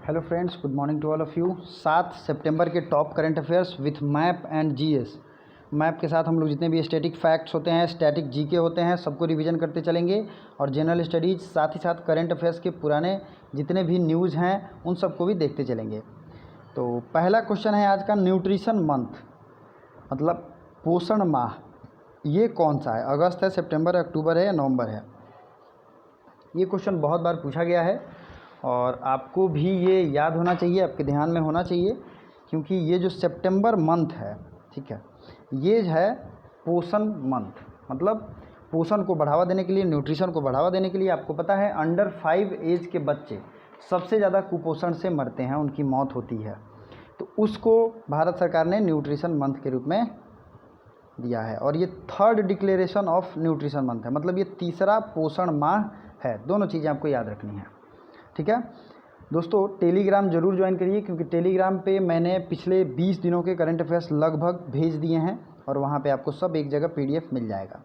Hello friends, good morning to all of you. 7 सितंबर के top current affairs with map and GS. Map के साथ हम लोग जितने भी स्टैटिक फैक्ट्स होते हैं, स्टैटिक जीके होते हैं, सबको रिवीजन करते चलेंगे और जनरल स्टडीज़, साथ ही साथ करंट अफेयर्स के पुराने जितने भी न्यूज़ हैं उन सबको भी देखते चलेंगे। तो पहला क्वेश्चन है आज का, न्यूट्रिशन मंथ मतलब पोषण माह ये कौन सा है? अगस्त है, सितंबर है, अक्टूबर है या नवंबर है? ये क्वेश्चन बहुत बार पूछा गया है और आपको भी ये याद होना चाहिए, आपके ध्यान में होना चाहिए, क्योंकि ये जो सितंबर मंथ है, ठीक है, ये है पोषण मंथ। मतलब पोषण को बढ़ावा देने के लिए, न्यूट्रिशन को बढ़ावा देने के लिए, आपको पता है अंडर 5 एज के बच्चे सबसे ज़्यादा कुपोषण से मरते हैं, उनकी मौत होती है। तो उसको भारत सरकार ने न्यूट्रिशन मंथ के रूप में दिया है और ये 3rd declaration of nutrition month है, मतलब ये तीसरा पोषण माह है। दोनों चीज़ें आपको याद रखनी है, ठीक है दोस्तों। टेलीग्राम जरूर ज्वाइन करिए, क्योंकि टेलीग्राम पे मैंने पिछले 20 दिनों के करंट अफेयर्स लगभग भेज दिए हैं और वहाँ पे आपको सब एक जगह PDF मिल जाएगा।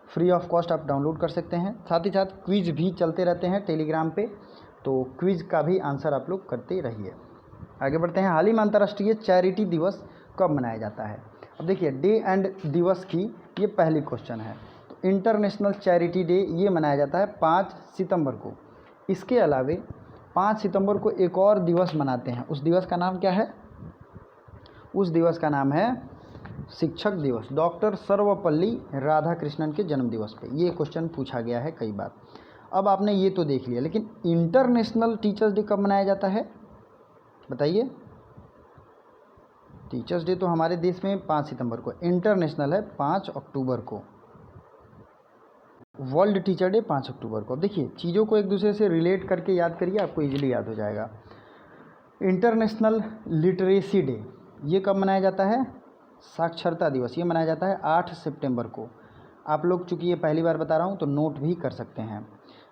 फ्री ऑफ कॉस्ट आप डाउनलोड कर सकते हैं। साथ ही साथ क्विज़ भी चलते रहते हैं टेलीग्राम पे, तो क्विज़ का भी आंसर आप लोग करते रहिए। आगे बढ़ते हैं। हाल ही में अंतर्राष्ट्रीय चैरिटी दिवस कब मनाया जाता है? अब देखिए, डे एंड दिवस की ये पहली क्वेश्चन है। तो इंटरनेशनल चैरिटी डे ये मनाया जाता है 5 सितंबर को। इसके अलावे 5 सितंबर को एक और दिवस मनाते हैं। उस दिवस का नाम क्या है? उस दिवस का नाम है शिक्षक दिवस, डॉक्टर सर्वपल्ली राधाकृष्णन के जन्म दिवस पे। ये क्वेश्चन पूछा गया है कई बार। अब आपने ये तो देख लिया, लेकिन इंटरनेशनल टीचर्स डे कब मनाया जाता है बताइए? टीचर्स डे तो हमारे देश में 5 सितंबर को, इंटरनेशनल है 5 अक्टूबर को। वर्ल्ड टीचर डे 5 अक्टूबर को। अब देखिए, चीज़ों को एक दूसरे से रिलेट करके याद करिए, आपको इजीली याद हो जाएगा। इंटरनेशनल लिटरेसी डे ये कब मनाया जाता है? साक्षरता दिवस ये मनाया जाता है 8 सितंबर को। आप लोग चूँकि ये पहली बार बता रहा हूँ तो नोट भी कर सकते हैं,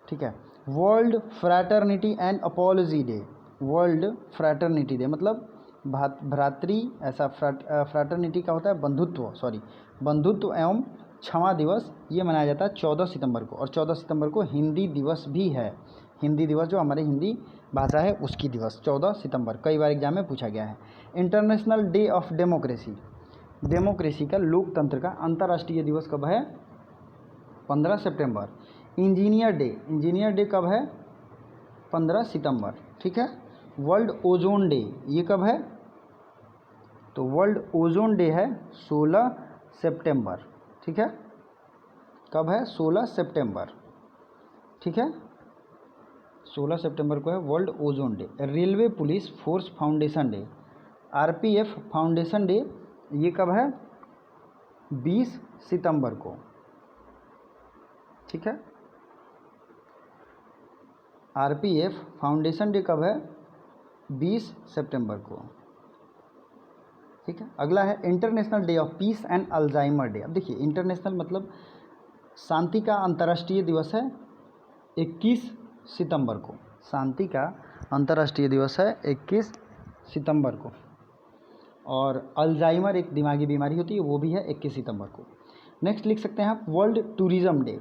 ठीक है। World fraternity and apology day, world fraternity day मतलब भ्रातृ, ऐसा फ्रैटर्निटी का होता है बंधुत्व, बंधुत्व एवं क्षमा दिवस ये मनाया जाता है 14 सितंबर को। और 14 सितंबर को हिंदी दिवस भी है। हिंदी दिवस जो हमारी हिंदी भाषा है उसकी दिवस 14 सितंबर, कई बार एग्जाम में पूछा गया है। International day of democracy, democracy का, लोकतंत्र का अंतर्राष्ट्रीय दिवस कब है? 15 सितंबर। इंजीनियर डे कब है? 15 सितंबर, ठीक है। वर्ल्ड ओजोन डे ये कब है? तो वर्ल्ड ओजोन डे है 16 सितंबर, ठीक है। कब है? 16 सितंबर, ठीक है। 16 सितंबर को है world ozone day. Railway police force foundation day, RPF foundation day ये कब है? 20 सितंबर को, ठीक है। RPF फाउंडेशन डे कब है? 20 सितंबर को, ठीक है। अगला है international day of peace and Alzheimer day. अब देखिए, इंटरनेशनल मतलब शांति का अंतर्राष्ट्रीय दिवस है 21 सितंबर को। शांति का अंतर्राष्ट्रीय दिवस है 21 सितंबर को। और अल्जाइमर एक दिमागी बीमारी होती है, वो भी है 21 सितंबर को। नेक्स्ट लिख सकते हैं आप वर्ल्ड टूरिज़्म डे,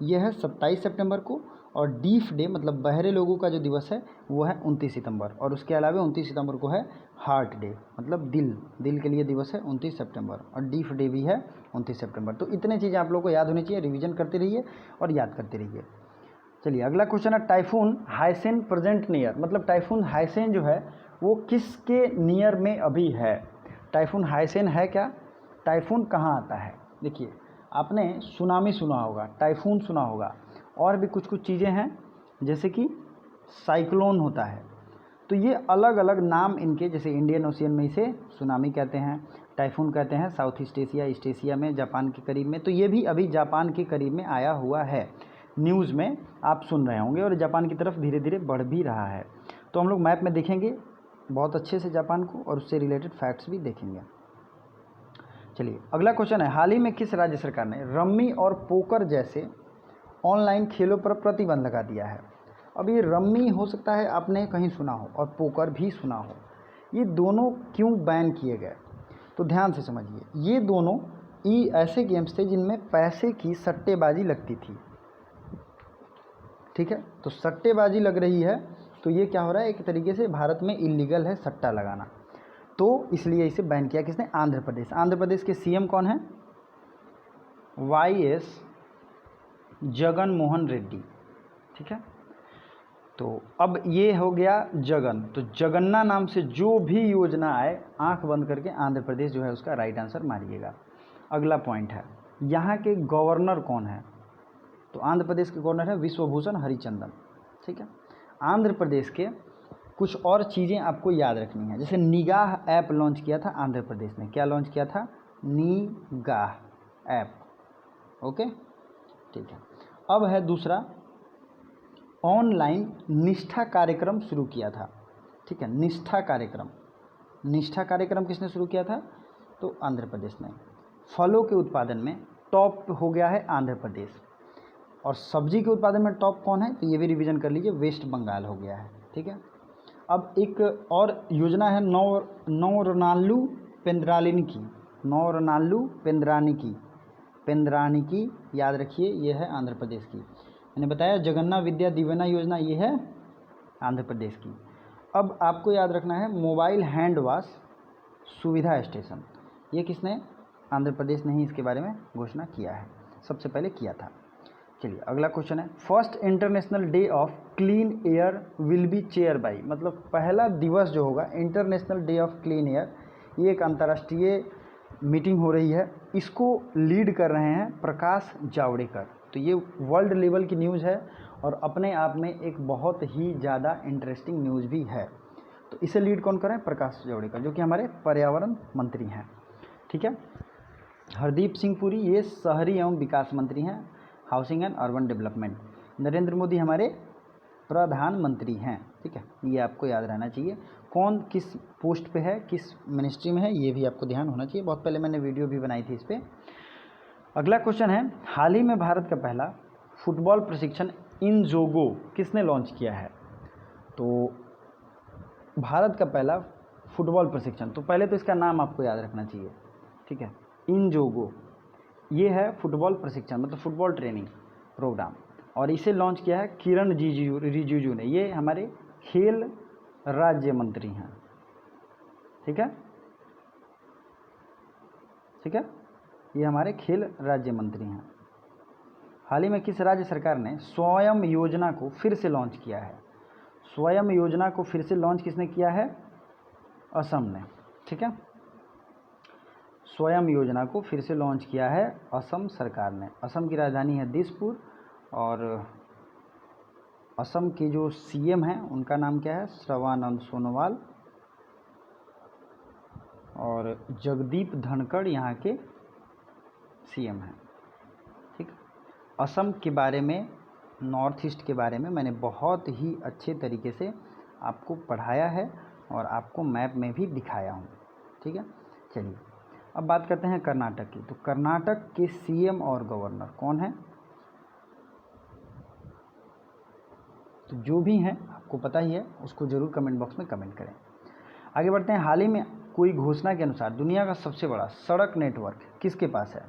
यह है 27 सितंबर को। और डीफ डे मतलब बहरे लोगों का जो दिवस है वो है 29 सितंबर। और उसके अलावा 29 सितंबर को है हार्ट डे, मतलब दिल के लिए दिवस है 29 सितंबर। और डीफ डे भी है 29 सितंबर। तो इतने चीज़ें आप लोगों को याद होनी चाहिए, रिवीजन करते रहिए और याद करते रहिए। चलिए, अगला क्वेश्चन है टाइफून हाइसेन प्रेजेंट नियर, मतलब टाइफून हाइसेन जो है वो किसके नियर में अभी है? टाइफून हाइसेन है क्या? टाइफून कहाँ आता है? देखिए, आपने सुनामी सुना होगा, टाइफून सुना होगा, और भी कुछ चीज़ें हैं जैसे कि साइक्लोन होता है। तो ये अलग अलग नाम इनके, जैसे इंडियन ओशियन में इसे सुनामी कहते हैं, टाइफून कहते हैं south east Asia, east Asia में, जापान के करीब में। तो ये भी अभी जापान के करीब में आया हुआ है, न्यूज़ में आप सुन रहे होंगे, और जापान की तरफ धीरे धीरे बढ़ भी रहा है। तो हम लोग मैप में देखेंगे बहुत अच्छे से जापान को, और उससे रिलेटेड फैक्ट्स भी देखेंगे। चलिए, अगला क्वेश्चन है, हाल ही में किस राज्य सरकार ने रम्मी और पोकर जैसे ऑनलाइन खेलों पर प्रतिबंध लगा दिया है? अब ये रम्मी हो सकता है आपने कहीं सुना हो, और पोकर भी सुना हो। ये दोनों क्यों बैन किए गए? तो ध्यान से समझिए, ये दोनों ऐसे गेम्स थे जिनमें पैसे की सट्टेबाजी लगती थी, ठीक है। तो सट्टेबाजी लग रही है तो ये क्या हो रहा है, एक तरीके से भारत में इलीगल है सट्टा लगाना, तो इसलिए इसे बैन किया किसने, आंध्र प्रदेश। आंध्र प्रदेश के सीएम कौन है, YS जगन मोहन रेड्डी। ठीक है, तो अब ये हो गया जगन, तो जगन्ना नाम से जो भी योजना आए आंख बंद करके आंध्र प्रदेश जो है उसका राइट आंसर मारिएगा। अगला पॉइंट है, यहाँ के गवर्नर कौन है, तो आंध्र प्रदेश के गवर्नर है विश्वभूषण हरिचंदन। ठीक है, आंध्र प्रदेश के कुछ और चीज़ें आपको याद रखनी है, जैसे निगाह ऐप लॉन्च किया था आंध्र प्रदेश ने, क्या लॉन्च किया था, निगाह ऐप। ओके, ठीक है। अब है दूसरा, ऑनलाइन निष्ठा कार्यक्रम शुरू किया था। ठीक है, निष्ठा कार्यक्रम, निष्ठा कार्यक्रम किसने शुरू किया था, तो आंध्र प्रदेश ने। फलों के उत्पादन में टॉप हो गया है आंध्र प्रदेश, और सब्जी के उत्पादन में टॉप कौन है, तो ये भी रिवीजन कर लीजिए, वेस्ट बंगाल हो गया है। ठीक है, अब एक और योजना है नौरनालू पेंद्रालिनी की, नौरनालू पेंद्रानी की याद रखिए, ये है आंध्र प्रदेश की। मैंने बताया जगन्ना विद्या दिवेना योजना, ये है आंध्र प्रदेश की। अब आपको याद रखना है मोबाइल हैंड वॉश सुविधा स्टेशन, ये किसने, आंध्र प्रदेश ने ही इसके बारे में घोषणा किया है, सबसे पहले किया था। चलिए अगला क्वेश्चन है, first international day of clean air will be chair by, मतलब पहला दिवस जो होगा international day of clean air, ये एक अंतर्राष्ट्रीय मीटिंग हो रही है, इसको लीड कर रहे हैं प्रकाश जावड़ेकर। तो ये वर्ल्ड लेवल की न्यूज़ है और अपने आप में एक बहुत ही ज़्यादा इंटरेस्टिंग न्यूज़ भी है। तो इसे लीड कौन कर रहे हैं, प्रकाश जावड़ेकर, जो कि हमारे पर्यावरण मंत्री हैं। ठीक है, हरदीप सिंह पुरी ये शहरी एवं विकास मंत्री हैं, housing and urban development. Narendra Modi हमारे प्रधानमंत्री हैं। ठीक है, ये आपको याद रहना चाहिए, कौन किस पोस्ट पे है, किस मिनिस्ट्री में है, ये भी आपको ध्यान होना चाहिए। बहुत पहले मैंने वीडियो भी बनाई थी इस पर। अगला क्वेश्चन है, हाल ही में भारत का पहला फुटबॉल प्रशिक्षण इंजोगो किसने लॉन्च किया है, तो भारत का पहला फुटबॉल प्रशिक्षण, तो पहले तो इसका नाम आपको याद रखना चाहिए। ठीक है, इंजोगो, ये है फुटबॉल प्रशिक्षण, मतलब फुटबॉल ट्रेनिंग प्रोग्राम, और इसे लॉन्च किया है किरण रिजिजू ने, ये हमारे खेल राज्य मंत्री हैं। ठीक है, ठीक है, ये हमारे खेल राज्य मंत्री हैं। हाल ही में किस राज्य सरकार ने स्वयं योजना को फिर से लॉन्च किया है, स्वयं योजना को फिर से लॉन्च किसने किया है, असम ने। ठीक है, स्वयं योजना को फिर से लॉन्च किया है असम सरकार ने। असम की राजधानी है दिसपुर, और असम के जो सीएम हैं उनका नाम क्या है, सर्बानंद सोनोवाल, और जगदीप धनखड़ यहाँ के सीएम हैं। ठीक, असम के बारे में, नॉर्थ ईस्ट के बारे में मैंने बहुत ही अच्छे तरीके से आपको पढ़ाया है और आपको मैप में भी दिखाया हूँ। ठीक है, चलिए अब बात करते हैं कर्नाटक की। तो कर्नाटक के सीएम और गवर्नर कौन है, तो जो भी हैं आपको पता ही है, उसको ज़रूर कमेंट बॉक्स में कमेंट करें। आगे बढ़ते हैं, हाल ही में कोई घोषणा के अनुसार दुनिया का सबसे बड़ा सड़क नेटवर्क किसके पास है,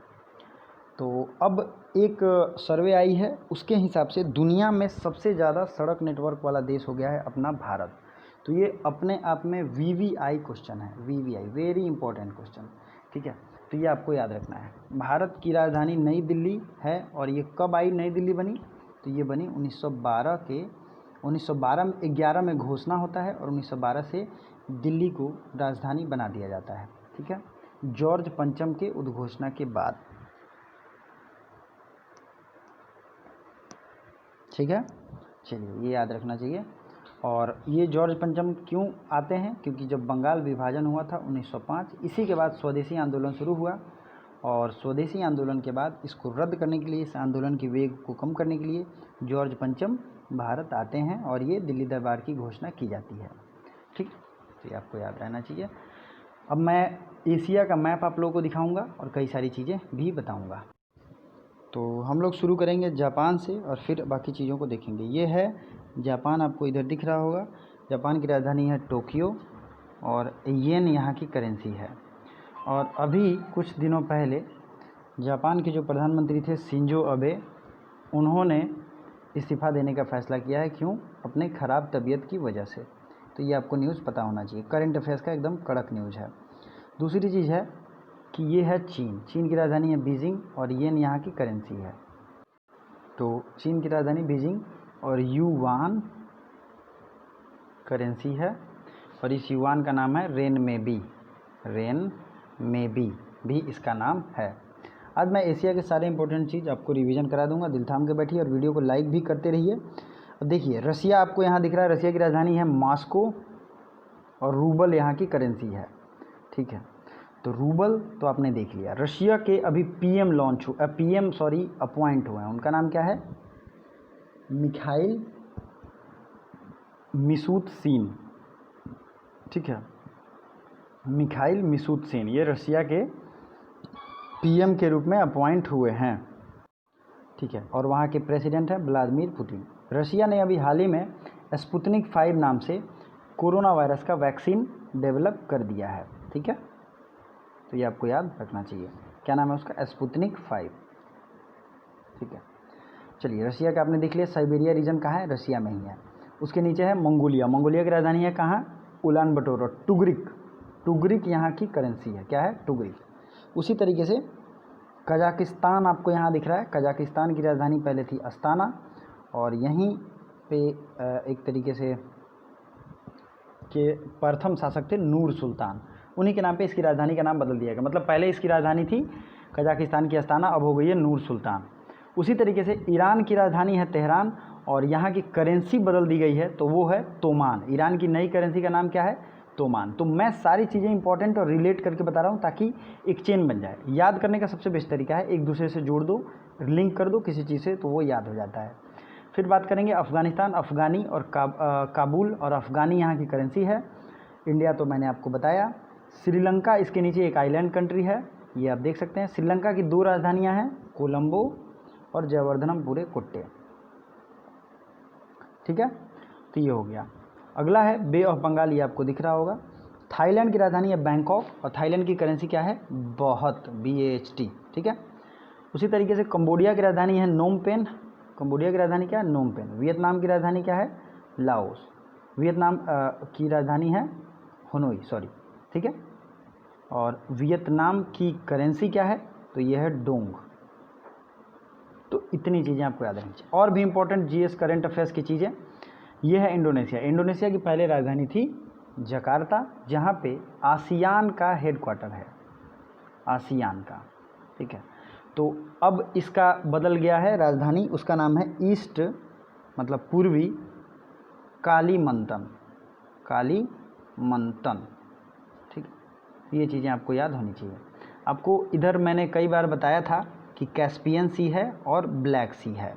तो अब एक सर्वे आई है, उसके हिसाब से दुनिया में सबसे ज़्यादा सड़क नेटवर्क वाला देश हो गया है अपना भारत। तो ये अपने आप में VVI क्वेश्चन है, VVI वेरी इंपॉर्टेंट क्वेश्चन। ठीक है, तो ये आपको याद रखना है। भारत की राजधानी नई दिल्ली है, और ये कब आई नई दिल्ली बनी, तो ये बनी 1911 में घोषणा होता है, और 1912 से दिल्ली को राजधानी बना दिया जाता है। ठीक है, जॉर्ज पंचम के उद्घोषणा के बाद। ठीक है, चलिए ये याद रखना चाहिए। और ये जॉर्ज पंचम क्यों आते हैं, क्योंकि जब बंगाल विभाजन हुआ था 1905, इसी के बाद स्वदेशी आंदोलन शुरू हुआ, और स्वदेशी आंदोलन के बाद इसको रद्द करने के लिए, इस आंदोलन की वेग को कम करने के लिए जॉर्ज पंचम भारत आते हैं, और ये दिल्ली दरबार की घोषणा की जाती है। ठीक, तो ये आपको याद रहना चाहिए। अब मैं एशिया का मैप आप लोगों को दिखाऊंगा और कई सारी चीज़ें भी बताऊंगा। तो हम लोग शुरू करेंगे जापान से, और फिर बाकी चीज़ों को देखेंगे। ये है जापान, आपको इधर दिख रहा होगा। जापान की राजधानी है टोक्यो, और येन यहाँ की करेंसी है। और अभी कुछ दिनों पहले जापान के जो प्रधानमंत्री थे शिंजो अबे, उन्होंने इस्तीफ़ा देने का फ़ैसला किया है। क्यों? अपने ख़राब तबीयत की वजह से। तो ये आपको न्यूज़ पता होना चाहिए, करंट अफेयर्स का एकदम कड़क न्यूज़ है। दूसरी चीज़ है कि ये है चीन। चीन की राजधानी है बीजिंग और येन यहाँ की करेंसी है। तो चीन की राजधानी बीजिंग और युआन करेंसी है और इस युआन का नाम है रेनमेबी। रेनमेबी भी इसका नाम है। आज मैं एशिया के सारे इंपॉर्टेंट चीज़ आपको रिवीजन करा दूंगा। दिल थाम के बैठिए और वीडियो को लाइक भी करते रहिए। अब देखिए, रसिया आपको यहाँ दिख रहा है, रसिया की राजधानी है मॉस्को और रूबल यहाँ की करेंसी है। ठीक है, तो रूबल तो आपने देख लिया। रशिया के अभी पीएम अपॉइंट हुए हैं। उनका नाम क्या है? Mikhail Mishustin. ठीक है, मिखाइल मिशूस्तिन ये रशिया के पीएम के रूप में अपॉइंट हुए हैं। ठीक है, और वहाँ के प्रेसिडेंट हैं व्लादिमीर पुतिन। रशिया ने अभी हाल ही में स्पुतनिक 5 नाम से कोरोना वायरस का वैक्सीन डेवलप कर दिया है। ठीक है, तो ये आपको याद रखना चाहिए। क्या नाम है उसका? स्पुतनिक 5। ठीक है, चलिए, रशिया का आपने देख लिया। साइबेरिया रीजन कहाँ है? रशिया में ही है। उसके नीचे है मंगोलिया। मंगोलिया की राजधानी है कहाँ? उलान बटोर। टुगरिक यहाँ की करेंसी है। क्या है? टुगरिक। उसी तरीके से कजाकिस्तान आपको यहाँ दिख रहा है। कजाकिस्तान की राजधानी पहले थी अस्ताना और यहीं पे एक तरीके से के प्रथम शासक थे नूर सुल्तान। उन्हीं के नाम पे इसकी राजधानी का नाम बदल दिया गया। मतलब पहले इसकी राजधानी थी कजाकिस्तान की अस्ताना, अब हो गई है नूर सुल्तान। उसी तरीके से ईरान की राजधानी है तेहरान और यहाँ की करेंसी बदल दी गई है, तो वो है तोमान। ईरान की नई करेंसी का नाम क्या है? तोमान। तो मैं सारी चीज़ें इंपॉर्टेंट और रिलेट करके बता रहा हूँ ताकि एक चेन बन जाए। याद करने का सबसे बेस्ट तरीका है एक दूसरे से जोड़ दो, लिंक कर दो किसी चीज़ से, तो वो याद हो जाता है। फिर बात करेंगे अफ़गानिस्तान। अफ़गानी और काबुल और अफ़गानी यहाँ की करेंसी है। इंडिया तो मैंने आपको बताया। श्रीलंका इसके नीचे एक आइलैंड कंट्री है, ये आप देख सकते हैं। श्रीलंका की 2 राजधानियाँ हैं, कोलंबो और जयवर्धनमपुरे कोट्टे। ठीक है, तो ये हो गया। अगला है बे ऑफ बंगाल, ये आपको दिख रहा होगा। थाईलैंड की राजधानी है बैंकॉक और थाईलैंड की करेंसी क्या है? बहुत, BAHT। ठीक है, उसी तरीके से कंबोडिया की राजधानी है नोम पेन। कंबोडिया की राजधानी क्या है? Phnom Penh. वियतनाम की राजधानी क्या है? लाओस। वियतनाम की राजधानी है हनोई, ठीक है, और वियतनाम की करेंसी क्या है? तो ये है डोंग। तो इतनी चीज़ें आपको याद रखनी चाहिए। और भी इंपॉर्टेंट GS करंट अफेयर्स की चीज़ें, ये है इंडोनेशिया। इंडोनेशिया की पहले राजधानी थी जकार्ता, जहाँ पे आसियान का हेडक्वार्टर है, आसियान का। ठीक है, तो अब इसका बदल गया है राजधानी, उसका नाम है ईस्ट मतलब पूर्वी कालीमंतन। ठीक, ये चीज़ें आपको याद होनी चाहिए। आपको इधर मैंने कई बार बताया था कि कैस्पियन सी है और ब्लैक सी है।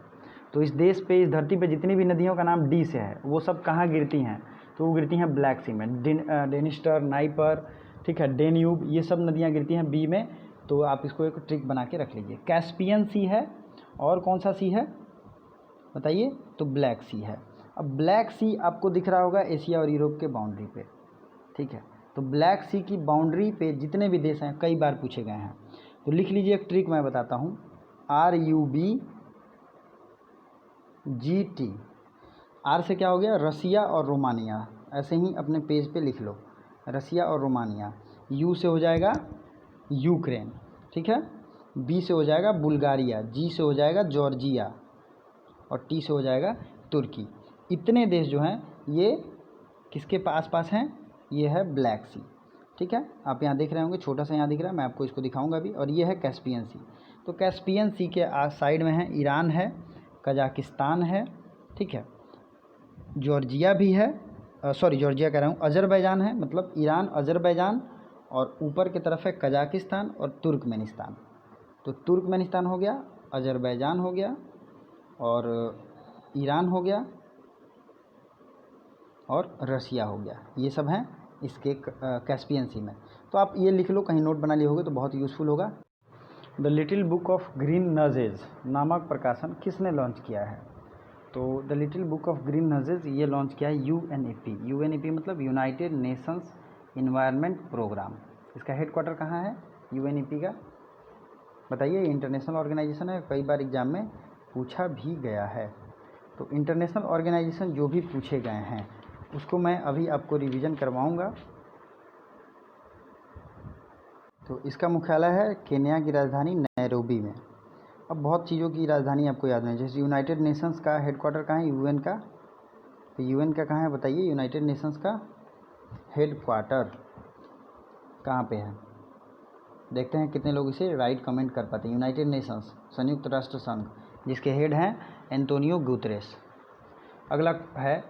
तो इस देश पे, इस धरती पे जितनी भी नदियों का नाम डी से है, वो सब कहाँ गिरती हैं? तो वो गिरती हैं ब्लैक सी में। डेनिस्टर, नाइपर, ठीक है, डेन्यूब, ये सब नदियाँ गिरती हैं बी में। तो आप इसको एक ट्रिक बना के रख लीजिए। कैस्पियन सी है और कौन सा सी है बताइए? तो ब्लैक सी है। अब ब्लैक सी आपको दिख रहा होगा एशिया और यूरोप के बाउंड्री पे। ठीक है, तो ब्लैक सी की बाउंड्री पे जितने भी देश हैं, कई बार पूछे गए हैं, तो लिख लीजिए। एक ट्रिक मैं बताता हूँ, RUBGT। आर से क्या हो गया? रसिया और रोमानिया। ऐसे ही अपने पेज पे लिख लो, रसिया और रोमानिया। यू से हो जाएगा यूक्रेन। ठीक है, बी से हो जाएगा बुल्गारिया, जी से हो जाएगा जॉर्जिया और टी से हो जाएगा तुर्की। इतने देश जो हैं ये किसके पास पास हैं? ये है ब्लैक सी। ठीक है, आप यहाँ देख रहे होंगे, छोटा सा यहाँ दिख रहा है, मैं आपको इसको दिखाऊंगा अभी। और ये है कैस्पियन सी। तो कैस्पियन सी के साइड में है ईरान है, कजाकिस्तान है, ठीक है, जॉर्जिया भी है, जॉर्जिया कह रहा हूँ, अज़रबैजान है, मतलब ईरान, अज़रबैजान, और ऊपर की तरफ है कजाकिस्तान और तुर्कमेनिस्तान। तो तुर्कमेनिस्तान हो गया, अज़रबैजान हो गया और ईरान हो गया और रसिया हो गया। ये सब हैं इसके कैस्पियन सी में। तो आप ये लिख लो, कहीं नोट बना लिए होगे तो बहुत यूज़फुल होगा। The Little Book of Green Nudges नामक प्रकाशन किसने लॉन्च किया है? तो the Little Book of Green Nudges ये लॉन्च किया है UNEP मतलब यूनाइटेड नेशंस इन्वायरमेंट प्रोग्राम। इसका हेडक्वार्टर कहाँ है UNEP का? बताइए। इंटरनेशनल ऑर्गेनाइजेशन है, कई बार एग्जाम में पूछा भी गया है। तो इंटरनेशनल ऑर्गेनाइजेशन जो भी पूछे गए हैं उसको मैं अभी आपको रिवीजन करवाऊंगा। तो इसका मुख्यालय है केन्या की राजधानी नैरोबी में। अब बहुत चीज़ों की राजधानी आपको याद नहीं, जैसे यूनाइटेड नेशंस का हेडक्वार्टर कहाँ है, यूएन का। तो यूएन का कहाँ है बताइए, यूनाइटेड नेशंस का हेडक्वार्टर कहाँ पे है। देखते हैं कितने लोग इसे राइट कमेंट कर पाते हैं। यूनाइटेड नेशंस, संयुक्त राष्ट्र संघ, जिसके हेड हैं एंटोनियो गुतरेस। अगला है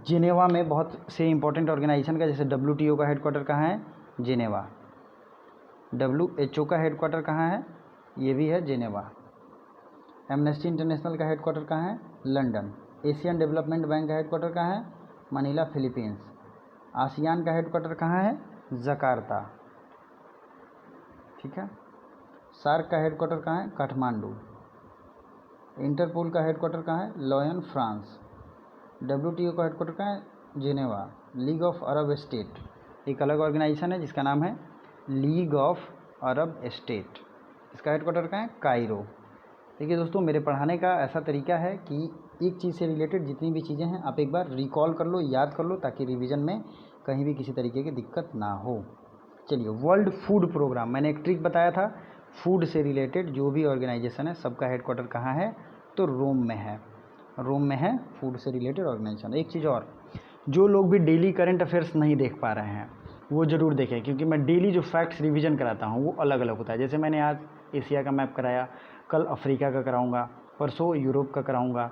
जिनेवा में बहुत से इंपॉर्टेंट ऑर्गेनाइजेशन का, जैसे WTO का हेडक्वार्टर कहाँ है, जिनेवा। WHO का हेडक्वार्टर कहाँ है, ये भी है जिनेवा। एमनेस्टी इंटरनेशनल का हेडक्वार्टर कहाँ है, लंदन। एशियन डेवलपमेंट बैंक का हेडक्वार्टर कहाँ है, मनीला, फिलीपींस। आसियान का हेडक्वार्टर कहाँ है, जकार्ता। ठीक है। सार्क का हेडक्वार्टर कहाँ है, काठमांडू। इंटरपोल का हेडक्वार्टर कहाँ है, लॉयन, फ्रांस। WTO का हेडक्वार्टर कहाँ है, Geneva. League of Arab state एक अलग ऑर्गेनाइजेशन है जिसका नाम है लीग ऑफ अरब स्टेट। इसका हेडक्वार्टर कहाँ है, कायरो। देखिए दोस्तों, मेरे पढ़ाने का ऐसा तरीका है कि एक चीज़ से रिलेटेड जितनी भी चीज़ें हैं आप एक बार रिकॉल कर लो, याद कर लो, ताकि रिवीजन में कहीं भी किसी तरीके की दिक्कत ना हो। चलिए, वर्ल्ड फूड प्रोग्राम, मैंने एक ट्रिक बताया था, फूड से रिलेटेड जो भी ऑर्गेनाइजेशन है सबका हेडक्वार्टर कहाँ है, तो रोम में है। रोम में है फूड से रिलेटेड ऑर्गेनाइजेशन। एक चीज़ और, जो लोग भी डेली करंट अफेयर्स नहीं देख पा रहे हैं वो ज़रूर देखें, क्योंकि मैं डेली जो फैक्ट्स रिवीजन कराता हूँ वो अलग अलग होता है। जैसे मैंने आज एशिया का मैप कराया, कल अफ्रीका का कराऊंगा, परसों यूरोप का कराऊंगा,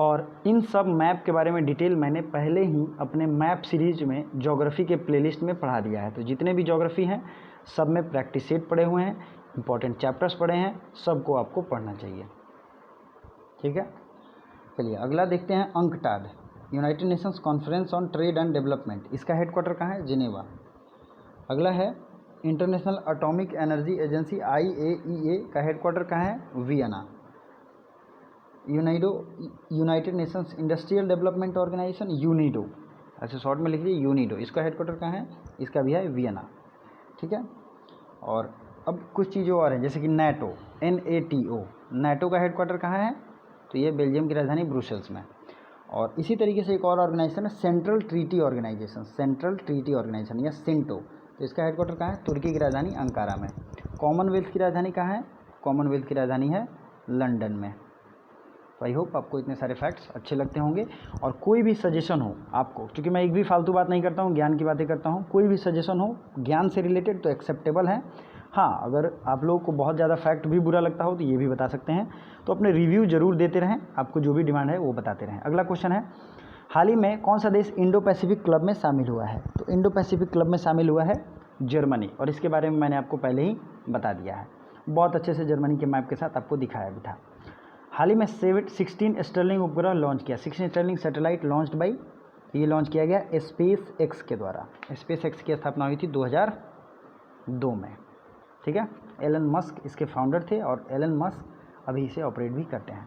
और इन सब मैप के बारे में डिटेल मैंने पहले ही अपने मैप सीरीज में ज्योग्राफी के प्लेलिस्ट में पढ़ा दिया है। तो जितने भी ज्योग्राफी हैं सब में प्रैक्टिस सेट पढ़े हुए हैं, इंपॉर्टेंट चैप्टर्स पढ़े हैं, सबको आपको पढ़ना चाहिए। ठीक है। चलिए अगला देखते हैं, UNCTAD, United Nations Conference on Trade and Development. इसका हेडक्वार्टर कहाँ है, जिनेवा। अगला है International Atomic Energy Agency IAEA का हेडक्वार्टर कहाँ है, Vienna. United Nations Industrial Development Organization, UNIDO, ऐसे शॉर्ट में लिख लीजिए यूनिडो। इसका हेडक्वार्टर कहाँ है, इसका भी है वियना। ठीक है। और अब कुछ चीज़ें और हैं, जैसे कि NATO, NATO, NATO का हेडक्वार्टर कहाँ है, तो ये बेल्जियम की राजधानी ब्रुसेल्स में। और इसी तरीके से एक और ऑर्गेनाइजेशन है central treaty organisation, central treaty organisation या सिंटो। तो इसका हेडक्वार्टर कहाँ है, तुर्की की राजधानी अंकारा में। कॉमनवेल्थ की राजधानी कहाँ है, कॉमनवेल्थ की राजधानी है लंदन में। तो आई होप आपको इतने सारे फैक्ट्स अच्छे लगते होंगे। और कोई भी सजेशन हो आपको, क्योंकि मैं एक भी फालतू बात नहीं करता हूँ, ज्ञान की बातें करता हूँ, कोई भी सजेशन हो ज्ञान से रिलेटेड तो एक्सेप्टेबल है। हाँ, अगर आप लोगों को बहुत ज़्यादा फैक्ट भी बुरा लगता हो तो ये भी बता सकते हैं। तो अपने रिव्यू ज़रूर देते रहें, आपको जो भी डिमांड है वो बताते रहें। अगला क्वेश्चन है, हाल ही में कौन सा देश इंडो पैसिफिक क्लब में शामिल हुआ है, तो इंडो पैसिफिक क्लब में शामिल हुआ है जर्मनी। और इसके बारे में मैंने आपको पहले ही बता दिया है, बहुत अच्छे से जर्मनी के मैप के साथ आपको दिखाया भी था। हाल ही में 16 स्टर्लिंग उपग्रह लॉन्च किया, 16 स्टर्लिंग सैटेलाइट लॉन्च्ड बाई, ये लॉन्च किया गया SpaceX के द्वारा। SpaceX की स्थापना हुई थी 2002 में। ठीक है। एलन मस्क इसके फाउंडर थे और एलन मस्क अभी इसे ऑपरेट भी करते हैं।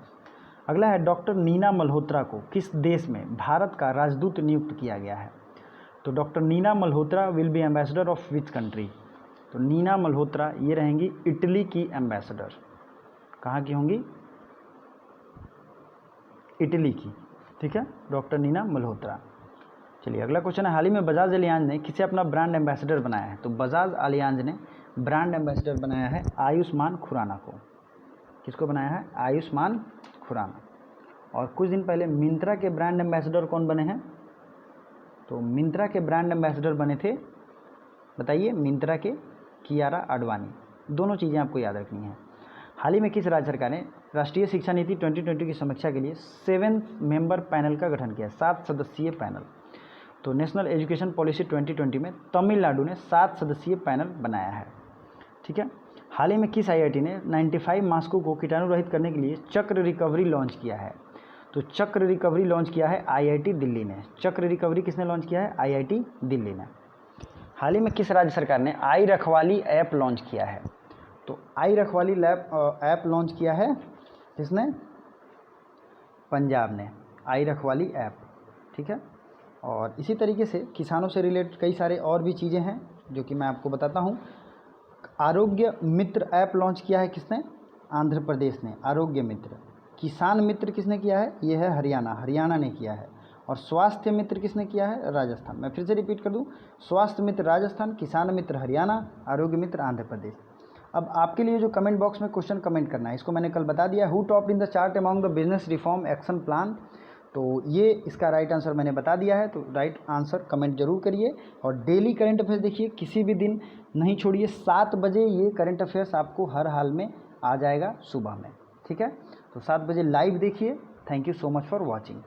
अगला है, डॉक्टर नीना मल्होत्रा को किस देश में भारत का राजदूत नियुक्त किया गया है, तो doctor Nina Malhotra will be ambassador of which country, तो नीना मल्होत्रा ये रहेंगी इटली की एम्बेसडर। कहाँ की होंगी, इटली की। ठीक है, डॉक्टर नीना मल्होत्रा। चलिए अगला क्वेश्चन है, हाल ही में बजाज एलियांज ने किसे अपना ब्रांड एम्बेसडर बनाया है, तो बजाज एलियांज ने ब्रांड एम्बेसडर बनाया है आयुष्मान खुराना को। किसको बनाया है, आयुष्मान खुराना। और कुछ दिन पहले मिंत्रा के ब्रांड एम्बेसडर कौन बने हैं, तो मिंत्रा के ब्रांड एम्बेसडर बने थे, बताइए, मिंत्रा के कियारा आडवाणी। दोनों चीज़ें आपको याद रखनी है। हाल ही में किस राज्य सरकार ने राष्ट्रीय शिक्षा नीति 2020 की समीक्षा के लिए 7 मेंबर पैनल का गठन किया, 7 सदस्यीय पैनल। तो नेशनल एजुकेशन पॉलिसी 2020 में तमिलनाडु ने 7 सदस्यीय पैनल बनाया है। ठीक है। हाल ही में किस IIT ने 95 मास्कों को कीटाणु रहित करने के लिए चक्र रिकवरी लॉन्च किया है, तो चक्र रिकवरी लॉन्च किया है IIT दिल्ली ने। चक्र रिकवरी किसने लॉन्च किया है, IIT दिल्ली ने। हाल ही में किस राज्य सरकार ने आई रखवाली ऐप लॉन्च किया है, तो आई रखवाली ऐप लॉन्च किया है किसने, पंजाब ने, आई रखवाली ऐप। ठीक है। और इसी तरीके से किसानों से रिलेटेड कई सारे और भी चीज़ें हैं जो कि मैं आपको बताता हूँ। आरोग्य मित्र ऐप लॉन्च किया है किसने, आंध्र प्रदेश ने, आरोग्य मित्र। किसान मित्र किसने किया है, ये है हरियाणा, हरियाणा ने किया है। और स्वास्थ्य मित्र किसने किया है, राजस्थान। मैं फिर से रिपीट कर दूं, स्वास्थ्य मित्र राजस्थान, किसान मित्र हरियाणा, आरोग्य मित्र आंध्र प्रदेश। अब आपके लिए जो कमेंट बॉक्स में क्वेश्चन कमेंट करना है, इसको मैंने कल बता दिया। Who topped in the chart among the business reform action plan, तो ये इसका राइट आंसर मैंने बता दिया है। तो राइट आंसर कमेंट जरूर करिए। और डेली करंट अफेयर्स देखिए, किसी भी दिन नहीं छोड़िए। 7 बजे ये करंट अफेयर्स आपको हर हाल में आ जाएगा सुबह में, ठीक है। तो 7 बजे लाइव देखिए। Thank you so much for watching.